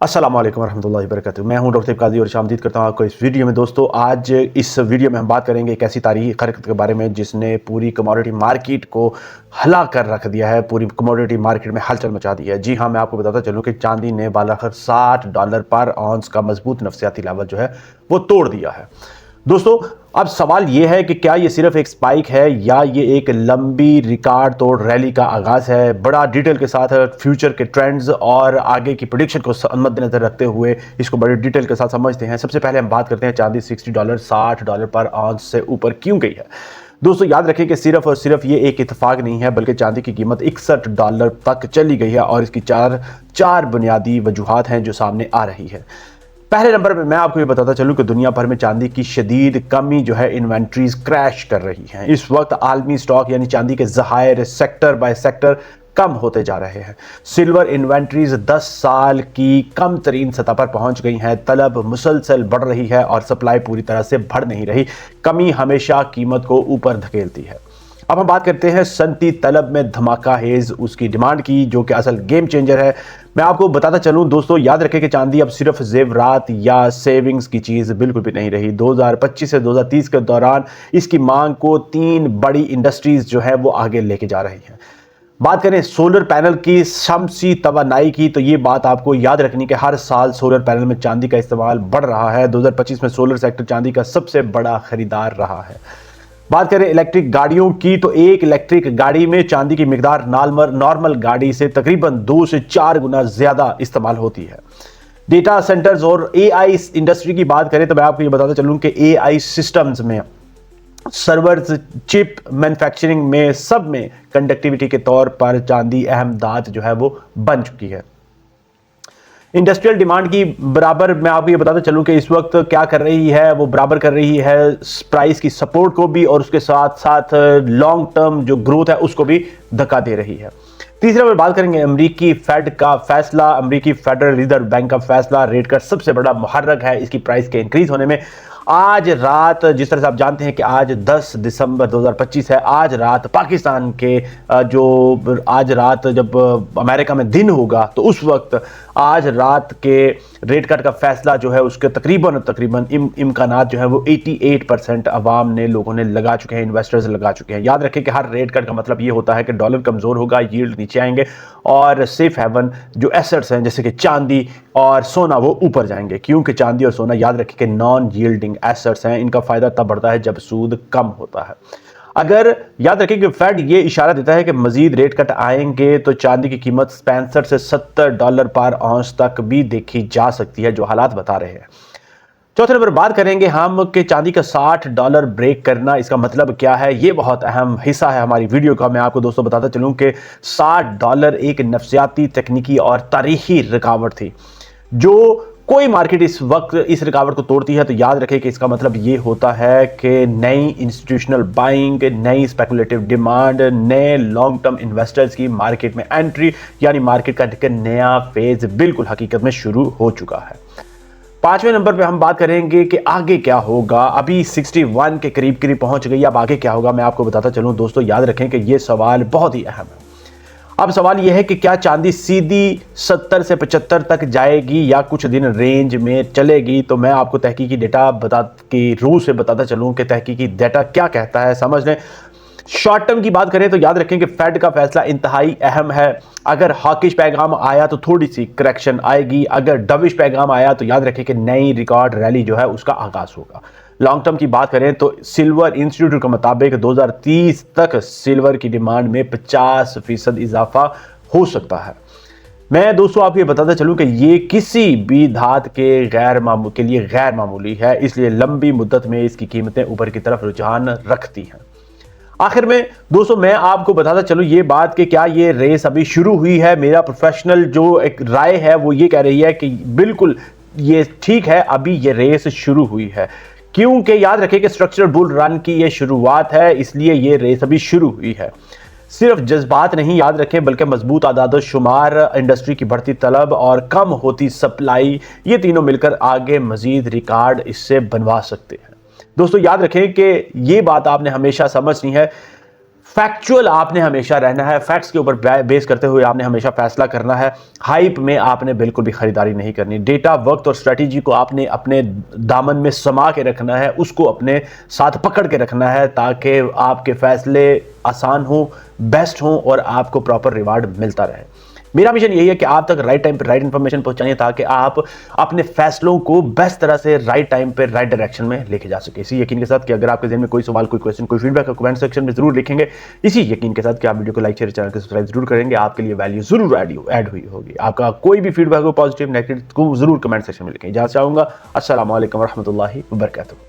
अस्सलाम वालेकुम रहमतुल्लाहि व बरकातुहू। मैं हूं डॉक्टर काजी और शामदीद करता हूं आपको इस वीडियो में। दोस्तों, आज इस वीडियो में हम बात करेंगे एक ऐसी तारीखी हरकत के बारे में जिसने पूरी कमोडिटी मार्केट को हिला कर रख दिया है, पूरी कमोडिटी मार्केट में हलचल मचा दी है। जी हाँ, मैं आपको बताता चलूँ कि चांदी ने बालाखिर $60 पर आउंस का मजबूत नफसियाती लेवल जो है वो तोड़ दिया है। दोस्तों, अब सवाल यह है कि क्या ये सिर्फ एक स्पाइक है या ये एक लंबी रिकॉर्ड तोड़ रैली का आगाज है। बड़ा डिटेल के साथ फ्यूचर के ट्रेंड्स और आगे की प्रेडिक्शन को मद्देनजर रखते हुए इसको बड़े डिटेल के साथ समझते हैं। सबसे पहले हम बात करते हैं चांदी $60 पर आउंस से ऊपर क्यों गई है। दोस्तों, याद रखें कि सिर्फ और सिर्फ ये एक इत्तेफाक नहीं है, बल्कि चांदी की कीमत $61 तक चली गई है और इसकी चार बुनियादी वजूहात हैं जो सामने आ रही है। पहले नंबर पे मैं आपको ये बताता चलूं कि दुनिया भर में चांदी की शदीद कमी जो है, इन्वेंट्रीज क्रैश कर रही हैं। इस वक्त आलमी स्टॉक यानी चांदी के ज़खायर सेक्टर बाय सेक्टर कम होते जा रहे हैं। सिल्वर इन्वेंट्रीज 10 साल की कम तरीन सतह पर पहुंच गई हैं। तलब मुसलसल बढ़ रही है और सप्लाई पूरी तरह से बढ़ नहीं रही। कमी हमेशा कीमत को ऊपर धकेलती है। अब हम बात करते हैं सनती तलब में धमाका हेज उसकी डिमांड की, जो कि असल गेम चेंजर है। मैं आपको बताता चलूं दोस्तों, याद रखें कि चांदी अब सिर्फ जेवरात या सेविंग्स की चीज़ बिल्कुल भी नहीं रही। 2025 से 2030 के दौरान इसकी मांग को 3 बड़ी इंडस्ट्रीज जो है वो आगे लेके जा रही हैं। बात करें सोलर पैनल की, शमसी तवानाई की, तो ये बात आपको याद रखनी कि हर साल सोलर पैनल में चांदी का इस्तेमाल बढ़ रहा है। 2025 में सोलर सेक्टर चांदी का सबसे बड़ा खरीदार रहा है। बात करें इलेक्ट्रिक गाड़ियों की, तो एक इलेक्ट्रिक गाड़ी में चांदी की मिकदार नॉर्मल गाड़ी से तकरीबन 2 से 4 गुना ज्यादा इस्तेमाल होती है। डेटा सेंटर्स और एआई इंडस्ट्री की बात करें तो मैं आपको ये बताता चलूं कि एआई सिस्टम्स में, सर्वर्स, चिप मैन्युफैक्चरिंग में, सब में कंडक्टिविटी के तौर पर चांदी अहम धात जो है वो बन चुकी है। इंडस्ट्रियल डिमांड की बराबर मैं आपको ये बताता चलूं कि इस वक्त क्या कर रही है, वो बराबर कर रही है प्राइस की सपोर्ट को भी और उसके साथ साथ लॉन्ग टर्म जो ग्रोथ है उसको भी धक्का दे रही है। तीसरा पर बात करेंगे अमेरिकी फेड का फैसला। अमेरिकी फेडरल रिजर्व बैंक का फैसला रेट का सबसे बड़ा मुहर्रक है इसकी प्राइस के इंक्रीज होने में। आज रात, जिस तरह से आप जानते हैं कि आज 10 दिसंबर 2025 है, आज रात पाकिस्तान के आज रात जब अमेरिका में दिन होगा तो उस वक्त आज रात के रेट कट का फैसला जो है उसके तकरीबन इम्कानात जो है वो 88% अवाम ने, लोगों ने लगा चुके हैं, इन्वेस्टर्स लगा चुके हैं। याद रखें कि हर रेट कट का मतलब ये होता है कि डॉलर कमज़ोर होगा, यील्ड नीचे आएंगे और सेफ हेवन जो एसेट्स हैं जैसे कि चांदी और सोना वो ऊपर जाएंगे, क्योंकि चांदी और सोना याद रखें कि नॉन यील्डिंग एसेट्स हैं। इनका फायदा तब बढ़ता है जब सूद कम होता है। अगर याद रखें कि फेड ये इशारा देता है कि मजीद रेट कट आएंगे तो चांदी की कीमत $65 से $70 पर आउंस तक भी देखी जा सकती है, जो हालात बता रहे हैं। चौथे नंबर बात करेंगे हम कि चांदी का $60 ब्रेक करना, इसका मतलब क्या है। ये बहुत अहम हिस्सा है हमारी वीडियो का। मैं आपको दोस्तों बताता चलूं कि $60 एक नफसियाती, तकनीकी और तारीखी रुकावट थी। जो कोई मार्केट इस वक्त इस रुकावट को तोड़ती है तो याद रखें कि इसका मतलब ये होता है कि नई इंस्टीट्यूशनल बाइंग, नई स्पेकुलेटिव डिमांड, नए लॉन्ग टर्म इन्वेस्टर्स की मार्केट में एंट्री, यानी मार्केट का एक नया फेज बिल्कुल हकीकत में शुरू हो चुका है। 5वें नंबर पे हम बात करेंगे कि आगे क्या होगा। अभी 61 के करीब पहुंच गई, अब आगे क्या होगा मैं आपको बताता चलूं। दोस्तों, याद रखें कि ये सवाल बहुत ही अहम है। अब सवाल यह है कि क्या चांदी सीधी 70 से 75 तक जाएगी या कुछ दिन रेंज में चलेगी। तो मैं आपको तहकीकी डेटा की रूह से बताता चलूं कि तहकीकी डेटा क्या कहता है, समझ लें। शॉर्ट टर्म की बात करें तो याद रखें कि फेड का फैसला इंतहाई अहम है। अगर हॉकिश पैगाम आया तो थोड़ी सी करेक्शन आएगी, अगर डविश पैगाम आया तो याद रखें कि नई रिकॉर्ड रैली जो है उसका आगाज होगा। लॉन्ग टर्म की बात करें तो सिल्वर इंस्टीट्यूट के मुताबिक 2030 तक सिल्वर की डिमांड में 50% इजाफा हो सकता है। मैं दोस्तों आपको ये बताता चलूं कि ये किसी भी धात के लिए गैर मामूली है, इसलिए लंबी मुद्दत में इसकी कीमतें ऊपर की तरफ रुझान रखती हैं। आखिर में दोस्तों मैं आपको बताता चलूं ये बात कि क्या ये रेस अभी शुरू हुई है। मेरा प्रोफेशनल जो एक राय है वो ये कह रही है कि बिल्कुल ये ठीक है, अभी ये रेस शुरू हुई है, क्योंकि याद रखें कि स्ट्रक्चरल बुल रन की ये शुरुआत है, इसलिए ये रेस अभी शुरू हुई है। सिर्फ जज्बात नहीं याद रखें, बल्कि मजबूत आदाद शुमार, इंडस्ट्री की बढ़ती तलब और कम होती सप्लाई, ये तीनों मिलकर आगे मजीद रिकॉर्ड इससे बनवा सकते हैं। दोस्तों याद रखें कि ये बात आपने हमेशा समझनी है, फैक्चुअल आपने हमेशा रहना है, फैक्ट्स के ऊपर बेस करते हुए आपने हमेशा फैसला करना है। हाइप में आपने बिल्कुल भी खरीदारी नहीं करनी। डेटा, वक्त और स्ट्रेटेजी को आपने अपने दामन में समा के रखना है, उसको अपने साथ पकड़ के रखना है ताकि आपके फैसले आसान हो, बेस्ट हो और आपको प्रॉपर रिवार्ड मिलता रहे। मेरा मिशन यही है कि आप तक राइट टाइम पे राइट इंफॉर्मेशन पहुंचाइए ताकि आप अपने फैसलों को बेस्ट तरह से राइट टाइम पे राइट डायरेक्शन में लेके जा सके। इसी यकीन के साथ कि अगर आपके ज़हन में कोई सवाल, कोई क्वेश्चन, कोई फीडबैक है, कमेंट सेक्शन में जरूर लिखेंगे। इसी यकीन के साथ कि आप वीडियो को लाइक, शेयर, चैनल को सब्सक्राइब जरूर करेंगे। आपके लिए वैल्यू जरूर ऐड हुई होगी। आपका कोई भी फीडबैक हो, पॉजिटिव नेगेटिव, को जरूर कमेंट सेक्शन में लिखें। जहाँ चाहूँगा। अस्सलाम वालेकुम रहमतुल्लाहि व बरकातहू।